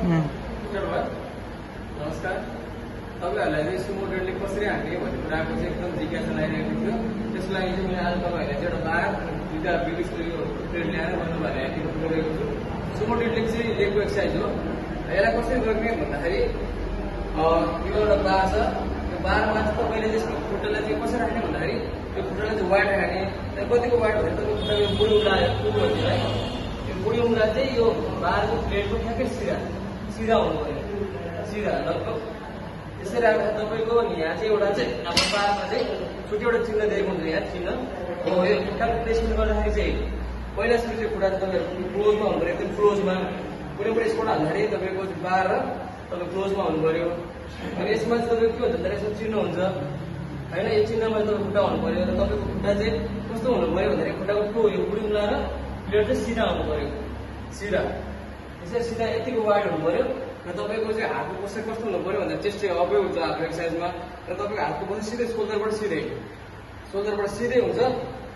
नमस्कार, तपाईहरुलाई चाहिँ सुमो डेडलिफ्ट कसरी हान्ने भन्ने कुराको चाहिँ एकदम जिज्ञासा लागिरहेको थियो। त्यसको लागि चाहिँ मैले आज तपाईहरुलाई चाहिँ एउटा बार दुईटा बिलिसको ट्रेड ल्याएर भन्नु भनेको गरेको छु। सुमो डेडलिफ्ट चाहिँ लेगको एक्सरसाइज हो। यसलाई कसरी गर्ने भन्दाखेरि यो एउटा बार छ। यो बारमा चाहिँ तपाईले त्यसको खुट्टालाई चाहिँ कसरी राख्ने भन्दाखेरि यो खुट्टालाई चाहिँ वाइड राख्ने। त्यहाँ कतिको वाइड भने तपाईको खुट्टाको बुढी उडा भन्छ है। यो बुढी उडा चाहिँ यो बारको प्लेटको ठ्याक्कै सिधा हुनु पर्यो। सिधा लगभग त्यसै राख्दा तपाईको यहाँ चाहिँ एउटा चाहिँ हाम्रो बारमा चाहिँ छुट्टै एउटा चिन्ह दिएको हुन्छ। यहाँ चिन्ह हो। यो खुट्टाको प्लेसमेन्ट गर्दाखेरि चाहिँ पहिला सुरु चाहिँ खुट्टा तपाईँहरू क्लोजमा हुनु पर्यो। एकदम क्लोजमा कुनै स्पोर्ट हाल्दाखेरि तपाईँको बार र तपाईँ क्लोजमा हुनु पर्यो। अनि यसमा चाहिँ तपाईँको के हुन्छ भन्दाखेरि यसमा चिन्ह हुन्छ होइन। यो चिन्हमा तपाईँ खुट्टा हुनु पर्यो र तपाईँको खुट्टा चाहिँ कस्तो हुनु पर्यो भन्दाखेरि खुट्टाको टो यो बुढी उला र प्लेट चाहिँ सिधा हुनु पर्यो। सिधा त्यसरी सिधा यतिको वाइड हुनु पर्यो। र तपाईँको चाहिँ हातको पोस्चर कस्तो हुनु पर्यो भन्दा चेस्ट चाहिँ अबै हुन्छ हाम्रो एक्सर्साइजमा। र तपाईँको हातको पोस्चर सिधै सोल्डरबाट सिधै हुन्छ।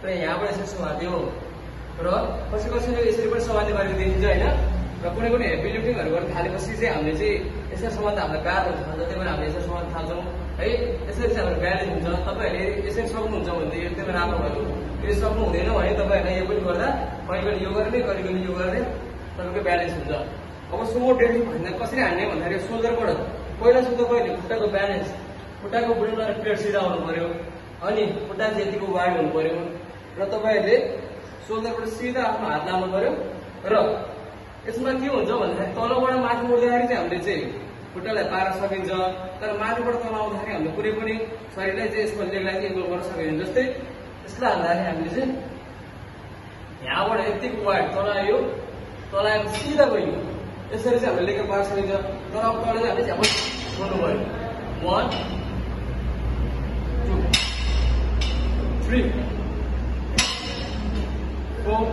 र यहाँबाट यसरी समात्यो र कसैले यसरी पनि समात्ने गरेको देखिन्छ होइन। र कुनै हेभी लिफ्टिङहरू गर्न थालेपछि चाहिँ हामीले चाहिँ यसरी समात्दा हाम्रो गाह्रो हुन्छ। जति पनि हामीले यसरी समात्न थाल्छौँ है। यसरी चाहिँ हाम्रो ब्यालेन्स हुन्छ। तपाईँहरूले यसरी सक्नुहुन्छ भने एकदमै राम्रो भयो। यो सक्नु हुँदैन भने तपाईँहरूलाई यो पनि गर्दा कहिले यो गर्ने कहिले यो गर्ने तपाईँको ब्यालेन्स हुन्छ। अब सुमो डेडलिफ्ट भन्दा कसरी हान्ने भन्दाखेरि सोल्डरबाट पहिला सुरु तपाईँले खुट्टाको ब्यालेन्स खुट्टाको बुढीमा प्लेट सिधा हुनु पर्यो। अनि खुट्टा चाहिँ यतिको वाइड हुनु पर्यो। र तपाईँहरूले सोल्डरबाट सिधा आफ्नो हात लानु पर्यो। र यसमा के हुन्छ भन्दाखेरि तलबाट माथि उठ्दाखेरि चाहिँ हामीले चाहिँ खुट्टालाई पार्न सकिन्छ। तर माथिबाट तल आउँदाखेरि हामीले कुनै पनि शरीरलाई चाहिँ यसको लेगलाई चाहिँ इन्भल्भ गर्न सकिन्छ। जस्तै यसलाई हाल्दाखेरि हामीले चाहिँ यहाँबाट यतिको वाइड तलायो तलाएपछि सिधा गयो। यसरी चाहिँ हामीले लेगमा पार्न सकिन्छ। तर अब तल चाहिँ हामीले यहाँ छोड्नु पर्यो। 1 2 3 4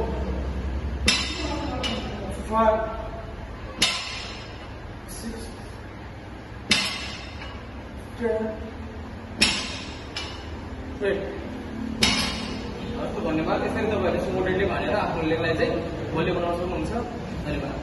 5 6 7 8 हस् त धन्यवाद। यसरी तपाईँहरूले सुमो डेडलिफ्ट हानेर आफ्नो लेगलाई चाहिँ बलियो बनाउन सक्नुहुन्छ। धन्यवाद।